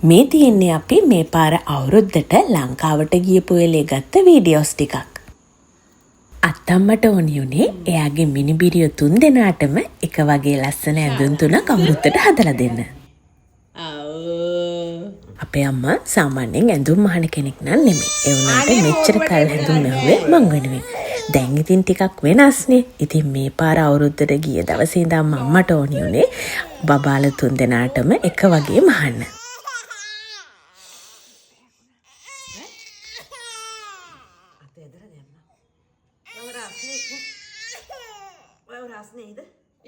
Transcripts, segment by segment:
මේ තියෙන්නේ අපි මේ පාර අවුරුද්දට ලංකාවට ගියපු වෙලේ ගත්ත වීඩියෝස් ටිකක්. අත්තම්මට ඕනි උනේ එයාගේ මිනිබිරියෝ 3 දෙනාටම එක වගේ ලස්සන ඇඳුම් තුනක් අවුරුද්දට හදලා දෙන්න. අපේ අම්මා සාමාන්‍යයෙන් ඇඳුම් මහන කෙනෙක් නන් නෙමෙයි. ඒ වුණාට මෙච්චර කල් ඇඳුම් මැව්වේ මං වෙනුවෙන්. දැන් ඉතින් ටිකක් වෙනස්නේ. ඉතින් මේ පාර අවුරුද්දට ගිය දවසේ ඉඳන් අම්මට ඕනි උනේ බබාලා 3 දෙනාටම එක වගේ මහන්න.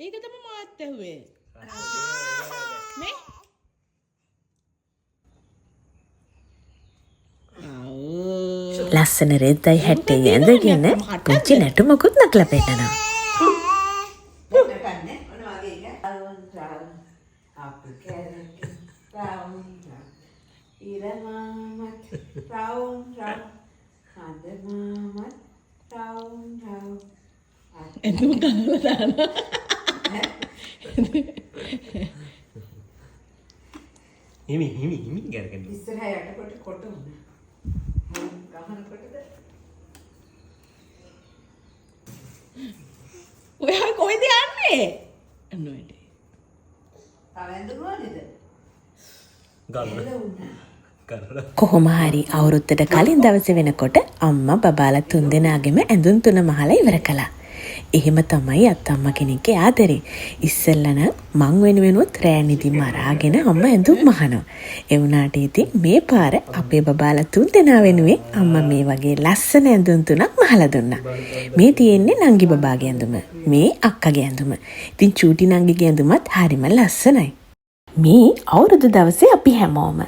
ඒක තමයි මාත් ඇහුවේ. මේ? ලස්සන රෙද්දයි හැට්ටේ ඇඳගෙන පුංචි නැටුමකුත් නටලා පෙන්නනවා. එතුම කනවල දානවා. හිමි ගරගෙන ඉස්සරහට කොට උන. ගහන කොටද? ඔයා කොහෙද යන්නේ? අන්නෝයිද. තවෙන්දුනෝනේද? ගන්න. කොහොම හරි අවුරුද්දට කලින් දවසේ වෙනකොට අම්මා බබාලා 3 දෙනාගෙම ඇඳුම් 3 මහලා ඉවර කළා. එහෙම තමයි අත්තම්මා කෙනෙක්ගේ ආදරේ. ඉස්සෙල්ලා නම් මං වෙනුවෙනුත් රෑ නිදි මරාගෙන අම්මා ඇඳුම් මහනවා. ඒ වුණාට ඉතින් මේ පාර අපේ බබාලා 3 දෙනා වෙනුවෙන් අම්මා මේ වගේ ලස්සන ඇඳුම් 3ක් මහලා දුන්නා. මේ තියෙන්නේ නංගි බබාගේ ඇඳුම. මේ අක්කගේ ඇඳුම. ඉතින් චූටි නංගිගේ ඇඳුමත් හරිම ලස්සනයි. මේ අවුරුදු දවසේ අපි හැමෝම